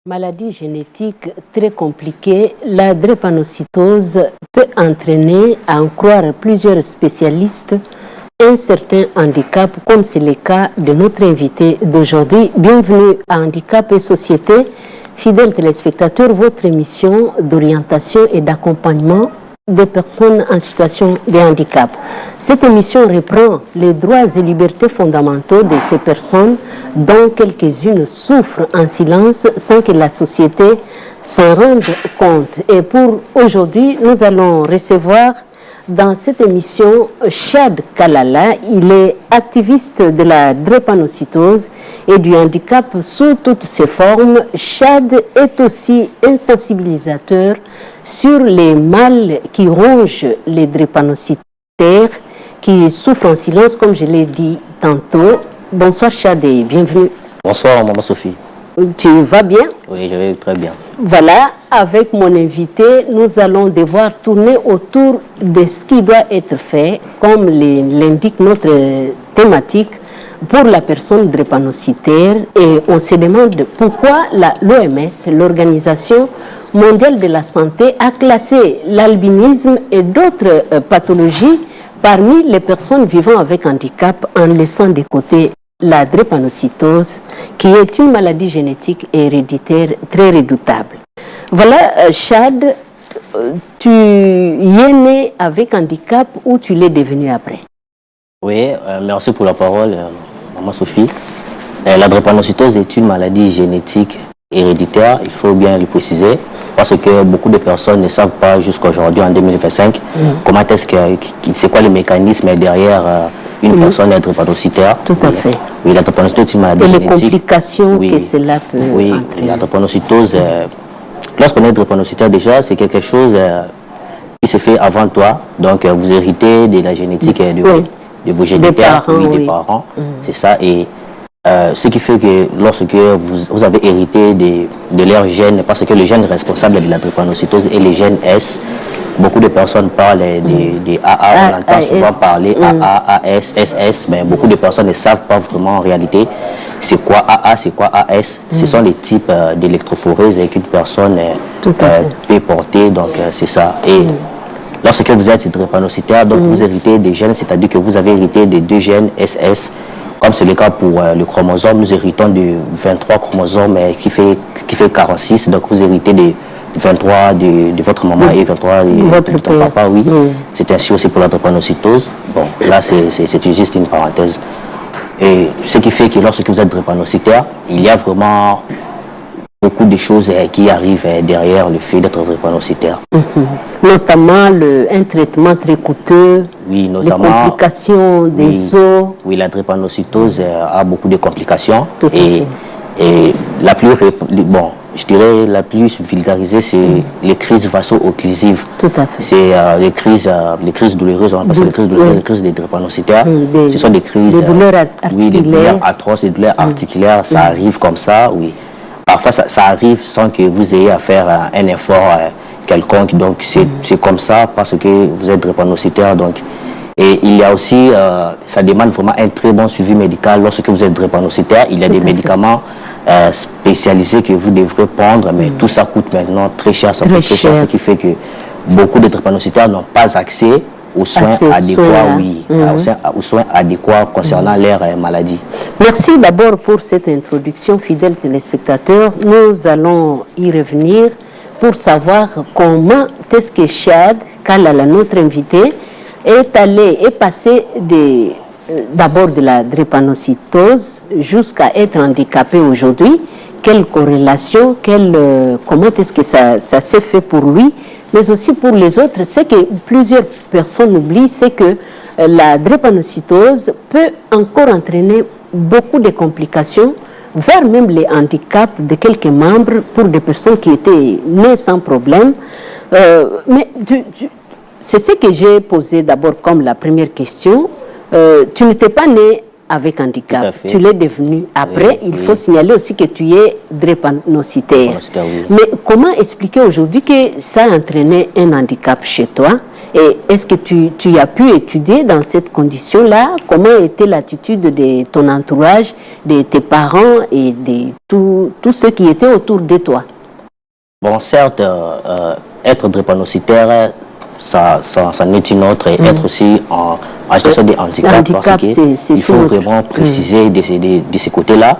Maladie génétique très compliquée, la drépanocytose peut entraîner, à en croire plusieurs spécialistes, un certain handicap, comme c'est le cas de notre invité d'aujourd'hui. Bienvenue à Handicap et Société. Fidèles téléspectateurs, votre émission d'orientation et d'accompagnement des personnes en situation de handicap. Cette émission reprend les droits et libertés fondamentaux de ces personnes dont quelques-unes souffrent en silence sans que la société s'en rende compte. Et pour aujourd'hui, nous allons recevoir dans cette émission Chad Kalala. Il est activiste de la drépanocytose et du handicap sous toutes ses formes. Chad est aussi un sensibilisateur sur les mâles qui rongent les drépanocytaires, qui souffrent en silence, comme je l'ai dit tantôt. Bonsoir Chad et bienvenue. Bonsoir Maman Sophie. Tu vas bien? Oui, je vais très bien. Voilà, avec mon invité, nous allons devoir tourner autour de ce qui doit être fait, comme l'indique notre thématique, pour la personne drépanocytaire. Et on se demande pourquoi l'OMS, l'Organisation mondiale de la santé, a classé l'albinisme et d'autres pathologies parmi les personnes vivant avec handicap en laissant de côté la drépanocytose, qui est une maladie génétique et héréditaire très redoutable. Voilà, Chad, tu y es né avec handicap ou tu l'es devenu après? Oui, merci pour la parole, Maman Sophie. La drépanocytose est une maladie génétique héréditaire, il faut bien le préciser, parce que beaucoup de personnes ne savent pas jusqu'à aujourd'hui, en 2025, comment est-ce que, c'est quoi le mécanisme derrière une personne est drépanocytaire. Tout à fait. Oui, la drépanocytose est une maladie génétique. Et les complications que cela peut entraîner. La drépanocytose, lorsqu'on est drépanocytaire déjà, c'est quelque chose qui se fait avant toi. Donc, vous héritez de la génétique de vos géniteurs, des parents. C'est ça. Et ce qui fait que lorsque vous avez hérité de leur gène, parce que le gène responsable de la drépanocytose est le gène S. Beaucoup de personnes parlent des AA, on entend souvent parler AA, AS, SS, mais beaucoup de personnes ne savent pas vraiment en réalité c'est quoi AA, c'est quoi AS. Ce sont les types d'électrophorèse qu'une personne peut porter, donc c'est ça. Et lorsque vous êtes drépanocytaire, donc vous héritez des gènes, c'est-à-dire que vous avez hérité des deux gènes SS, comme c'est le cas pour le chromosome, nous héritons de 23 chromosomes qui fait 46, donc vous héritez des 23 de votre maman et 23 de ton papa, oui. C'est ainsi aussi pour la drépanocytose. Bon, là, c'est juste une parenthèse. Et ce qui fait que lorsque vous êtes drépanocytaire, il y a vraiment beaucoup de choses qui arrivent derrière le fait d'être drépanocytaire. Notamment un traitement très coûteux, notamment, les complications des os. Oui, la drépanocytose a beaucoup de complications. Tout à fait. Et la plus, je dirais la plus vulgarisée, c'est les crises vaso-occlusives. Tout à fait. C'est les crises douloureuses, on appelle ça les crises douloureuses, les crises des drépanocytaires. Ce sont des crises... Des douleurs articulaires. Oui, des douleurs atroces, des douleurs articulaires, ça arrive comme ça, oui. Parfois, ça arrive sans que vous ayez à faire un effort quelconque. Donc, c'est comme ça parce que vous êtes drépanocytaire. Donc. Et il y a aussi, ça demande vraiment un très bon suivi médical lorsque vous êtes drépanocytaire. Il y a des médicaments spécialisés que vous devrez prendre, mais tout ça coûte maintenant très cher. Ça coûte très cher, ce qui fait que beaucoup de drépanocytaires n'ont pas accès aux soins adéquats, aux soins adéquats concernant leur maladie. Merci d'abord pour cette introduction, fidèles téléspectateurs. Nous allons y revenir pour savoir comment est-ce que Chad Kalala, notre invité, est passé d'abord de la drépanocytose jusqu'à être handicapé aujourd'hui. Quelle corrélation, comment est-ce que ça s'est fait pour lui, mais aussi pour les autres. Ce que plusieurs personnes oublient, c'est que la drépanocytose peut encore entraîner beaucoup de complications, voire même les handicaps de quelques membres pour des personnes qui étaient nées sans problème. Mais c'est ce que j'ai posé d'abord comme la première question. Tu n'étais pas né avec handicap, tu l'es devenu après. Il faut signaler aussi que tu es drépanocytaire. Mais comment expliquer aujourd'hui que ça a entraîné un handicap chez toi Et est-ce que tu as pu étudier dans cette condition-là comment était l'attitude de ton entourage, de tes parents et de tous ceux qui étaient autour de toi? Bon, certes, être drépanocytaire, ça n'est une autre, et être aussi en situation de handicap, parce qu'il faut vraiment préciser de ce côté-là.